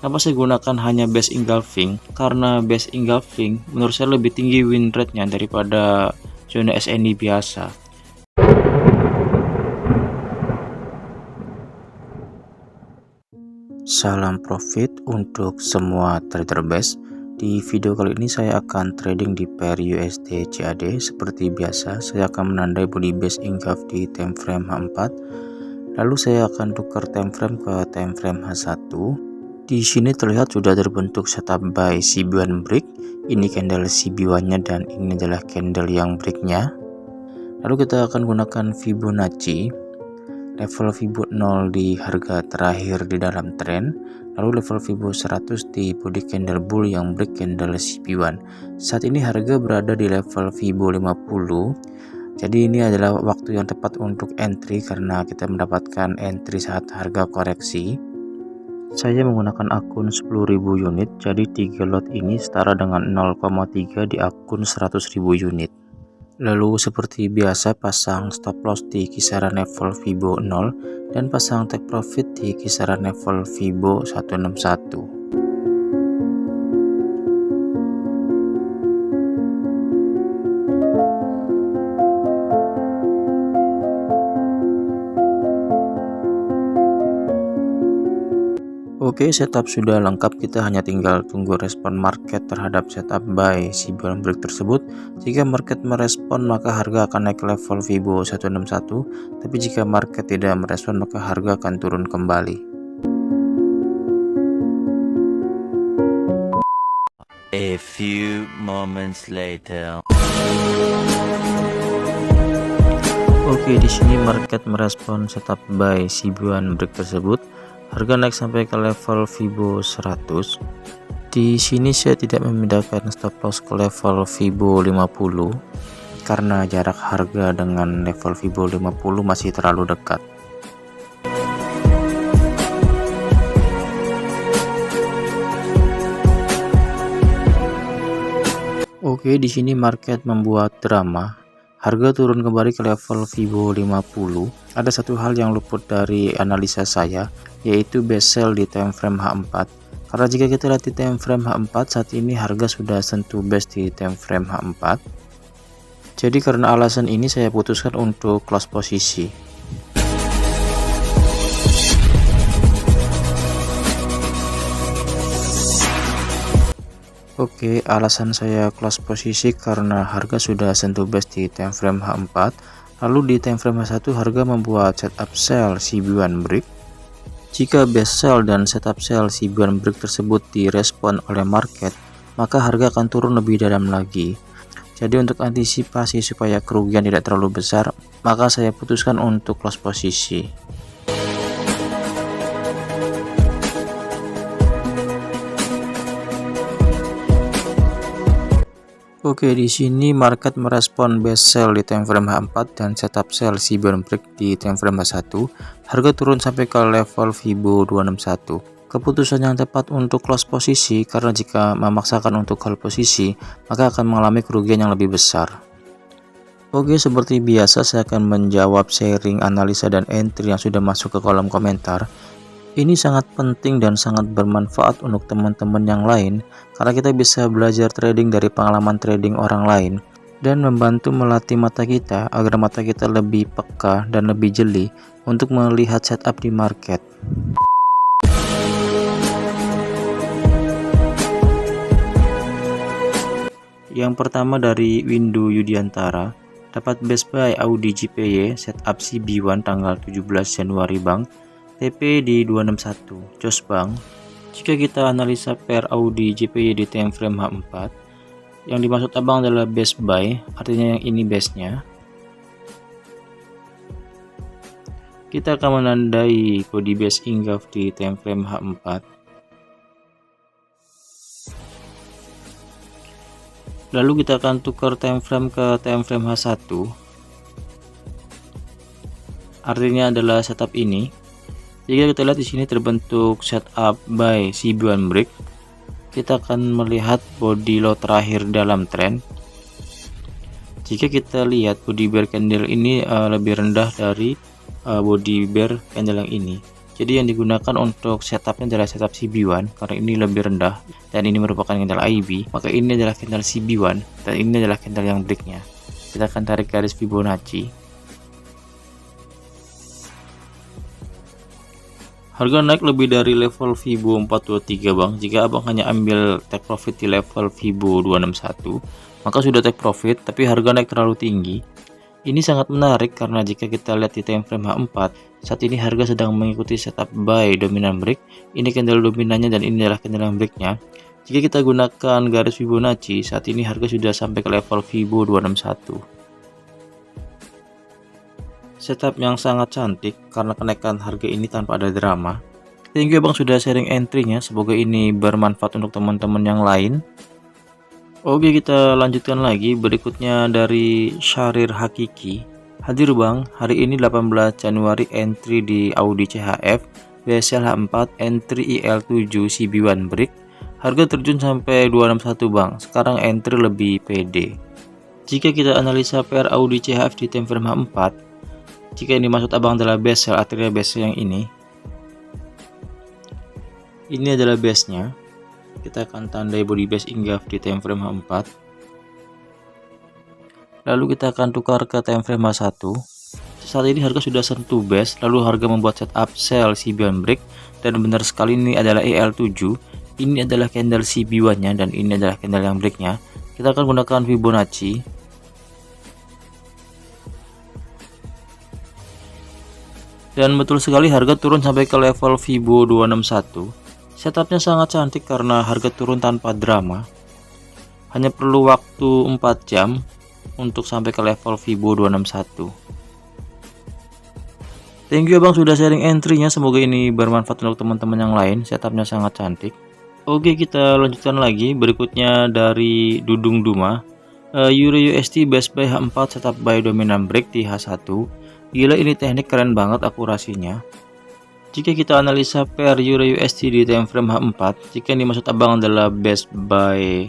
Kenapa saya gunakan hanya base engulfing? Karena base engulfing menurut saya lebih tinggi win rate-nya daripada zona SNI biasa. Salam profit untuk semua trader base. Di video kali ini saya akan trading di pair USD CAD. Seperti biasa, saya akan menandai body base engulf di time frame H4. Lalu saya akan tukar time frame ke time frame H1. Di sini terlihat sudah terbentuk setup buy CB1 break. Ini candle CB1-nya dan ini adalah candle yang breaknya. Lalu kita akan gunakan Fibonacci. Level Fibo 0 di harga terakhir di dalam trend, lalu level Fibo 100 di body candle bull yang break candle CB1. Saat ini harga berada di level Fibo 50. Jadi ini adalah waktu yang tepat untuk entry karena kita mendapatkan entry saat harga koreksi. Saya menggunakan akun 10.000 unit, jadi 3 lot ini setara dengan 0,3 di akun 100.000 unit. Lalu seperti biasa pasang stop loss di kisaran level Fibo 0 dan pasang take profit di kisaran level Fibo 161. Oke, setup sudah lengkap, kita hanya tinggal tunggu respon market terhadap setup buy CB1 break tersebut. Jika market merespon maka harga akan naik level Fibo 161, tapi jika market tidak merespon maka harga akan turun kembali. A few moments later. Oke, di sini market merespon setup buy CB1 break tersebut. Harga naik sampai ke level Fibo 100. Di sini saya tidak memindahkan stop loss ke level Fibo 50 karena jarak harga dengan level Fibo 50 masih terlalu dekat. Oke, di sini market membuat drama. Harga turun kembali ke level Fibo 50. Ada satu hal yang luput dari analisa saya, yaitu base sell di time frame H4. Karena jika kita lihat di time frame H4, saat ini harga sudah sentuh base di time frame H4. Jadi karena alasan ini saya putuskan untuk close posisi. Oke, alasan saya close posisi karena harga sudah sentuh base di time frame H4. Lalu di time frame H1 harga membuat setup sell CB1 break. Jika base sell dan setup sell CB1 break tersebut direspon oleh market, maka harga akan turun lebih dalam lagi. Jadi untuk antisipasi supaya kerugian tidak terlalu besar, maka saya putuskan untuk close posisi. Oke, di sini market merespon base sell di time frame H4 dan setup sell CB1 break di time frame H1. Harga turun sampai ke level Fibo 261. Keputusan yang tepat untuk close posisi karena jika memaksakan untuk hold posisi, maka akan mengalami kerugian yang lebih besar. Oke, seperti biasa saya akan menjawab sharing analisa dan entry yang sudah masuk ke kolom komentar. Ini sangat penting dan sangat bermanfaat untuk teman-teman yang lain karena kita bisa belajar trading dari pengalaman trading orang lain dan membantu melatih mata kita agar mata kita lebih peka dan lebih jeli untuk melihat setup di market. Yang pertama dari Windu Yudiantara, dapat base buy Audi JPY setup CB1 tanggal 17 Januari Bang. TP di 261, jos Bang. Jika kita analisa pair Audi JPY di time frame H4, yang dimaksud abang adalah base buy, artinya yang ini base-nya. Kita akan menandai body base engulf di time frame H4. Lalu kita akan tukar time frame ke time frame H1. Artinya adalah setup ini. Jika kita lihat di sini terbentuk setup buy CB1 break, kita akan melihat body low terakhir dalam trend. Jika kita lihat body bear candle ini lebih rendah dari body bear candle yang ini. Jadi yang digunakan untuk setupnya adalah setup CB1 karena ini lebih rendah dan ini merupakan candle IB, maka ini adalah candle CB1 dan ini adalah candle yang breaknya. Kita akan tarik garis Fibonacci. Harga naik lebih dari level Fibo 423 bang. Jika abang hanya ambil take profit di level Fibo 261, maka sudah take profit, tapi harga naik terlalu tinggi. Ini sangat menarik karena jika kita lihat di time frame H4, saat ini harga sedang mengikuti setup buy dominan break. Ini candle dominannya dan ini adalah candle yang breaknya. Jika kita gunakan garis Fibonacci, saat ini harga sudah sampai ke level Fibo 261. Setup yang sangat cantik karena kenaikan harga ini tanpa ada drama. Thank you bang sudah sharing entry-nya, semoga ini bermanfaat untuk teman-teman yang lain. Oke, kita lanjutkan lagi. Berikutnya dari Syahrir Hakiki. Hadir bang, hari ini 18 Januari entry di Audi CHF BSL H4 entry IL7 CB1 break. Harga terjun sampai 261 bang. Sekarang entry lebih pede. Jika kita analisa PR Audi CHF di time frame H4, jika ini maksud abang adalah base sell, artinya base sell yang ini adalah base nya. Kita akan tandai body base Ingaf di time frame H4, lalu kita akan tukar ke time frame H1. Saat ini harga sudah sentuh base, lalu harga membuat setup sell CB1 break, dan benar sekali ini adalah EL7. Ini adalah candle CB1 nya dan ini adalah candle yang breaknya. Kita akan gunakan Fibonacci. Dan betul sekali harga turun sampai ke level Fibo 261. Setupnya sangat cantik karena harga turun tanpa drama. Hanya perlu waktu 4 jam untuk sampai ke level Fibo 261. Thank you bang sudah sharing entry-nya, semoga ini bermanfaat untuk teman-teman yang lain. Setupnya sangat cantik. Oke, kita lanjutkan lagi. Berikutnya dari Dudung Duma. Euro USD base buy H4 setup buy dominant break di H1. Gila, ini teknik keren banget akurasinya. Jika kita analisa pair Euro USD di time frame H4, jika ini maksud abang adalah base buy,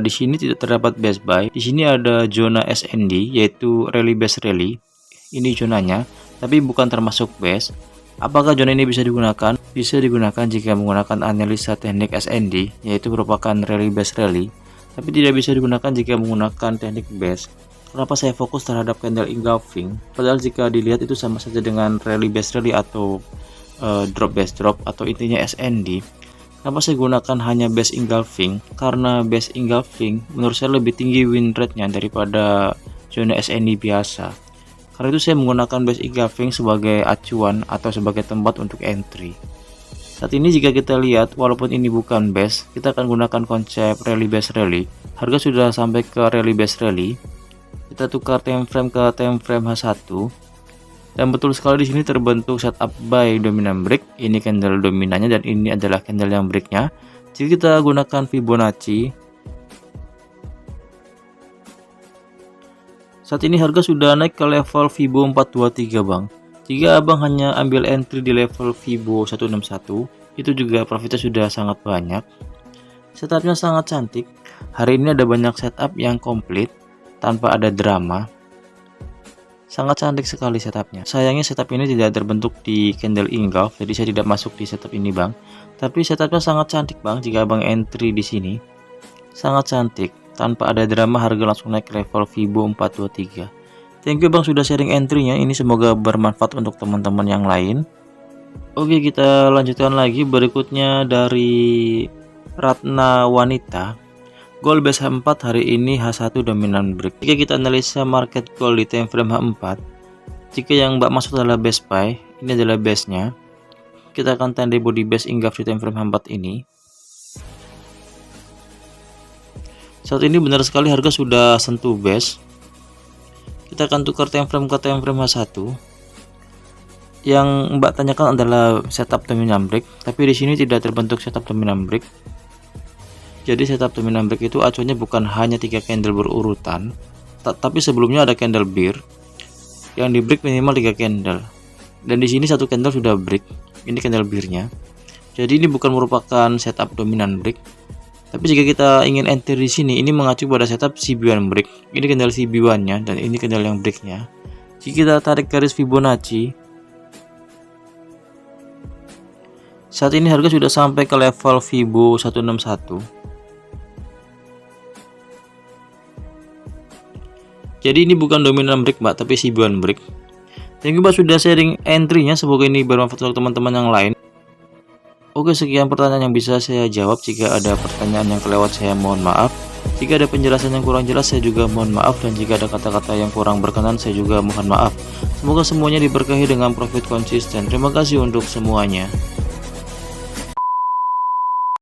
di sini tidak terdapat base buy. Di sini ada zona SND yaitu rally base rally. Ini zonanya, tapi bukan termasuk base. Apakah zona ini bisa digunakan? Bisa digunakan jika menggunakan analisa teknik SND, yaitu merupakan rally base rally. Tapi tidak bisa digunakan jika menggunakan teknik base. Kenapa saya fokus terhadap candle engulfing? Padahal jika dilihat itu sama saja dengan rally base rally atau drop base drop atau intinya SND. Kenapa saya gunakan hanya base engulfing? Karena base engulfing menurut saya lebih tinggi win rate-nya daripada zona SND biasa. Karena itu saya menggunakan base engulfing sebagai acuan atau sebagai tempat untuk entry. Saat ini jika kita lihat, walaupun ini bukan base, kita akan gunakan konsep rally base rally. Harga sudah sampai ke rally base rally. Kita tukar time frame ke time frame H1, dan betul sekali di sini terbentuk setup buy dominant break. Ini candle dominannya dan ini adalah candle yang breaknya. Jika kita gunakan Fibonacci, saat ini harga sudah naik ke level Fibo 423 bang. Jika abang hanya ambil entry di level Fibo 161, itu juga profitnya sudah sangat banyak. Setupnya sangat cantik. Hari ini ada banyak setup yang komplit tanpa ada drama. Sangat cantik sekali setupnya. Sayangnya setup ini tidak terbentuk di candle engulf, jadi saya tidak masuk di setup ini bang. Tapi setupnya sangat cantik bang. Jika abang entry di sini, sangat cantik. Tanpa ada drama, harga langsung naik ke level Fibo 423. Thank you bang sudah sharing entry-nya. Ini semoga bermanfaat untuk teman-teman yang lain. Oke, kita lanjutkan lagi. Berikutnya dari Ratna Wanita. Gold base H4 hari ini H1 dominant break. Jika kita analisa market gold di time frame H4, jika yang mbak masuk adalah base buy, ini adalah base nya. Kita akan tandai body base Ingaf di time frame H4 ini. Saat ini benar sekali harga sudah sentuh base. Kita akan tukar time frame ke time frame H1. Yang mbak tanyakan adalah setup dominant break, tapi di sini tidak terbentuk setup dominant break. Jadi setup dominant break itu acuannya bukan hanya 3 candle berurutan, tapi sebelumnya ada candle bear yang di break minimal 3 candle. Dan di sini satu candle sudah break. Ini candle bear-nya. Jadi ini bukan merupakan setup dominant break. Tapi jika kita ingin enter di sini, ini mengacu pada setup CB1 break. Ini candle CB1-nya dan ini candle yang break-nya. Jika kita tarik garis Fibonacci, Saat ini harga sudah sampai ke level Fibo 161. Jadi ini bukan dominan break Mbak, tapi Shibuan break. Thank you Mbak sudah sharing entry-nya, semoga ini bermanfaat untuk teman-teman yang lain. Oke, sekian pertanyaan yang bisa saya jawab. Jika ada pertanyaan yang kelewat saya mohon maaf. Jika ada penjelasan yang kurang jelas saya juga mohon maaf, dan jika ada kata-kata yang kurang berkenan saya juga mohon maaf. Semoga semuanya diberkahi dengan profit konsisten. Terima kasih untuk semuanya.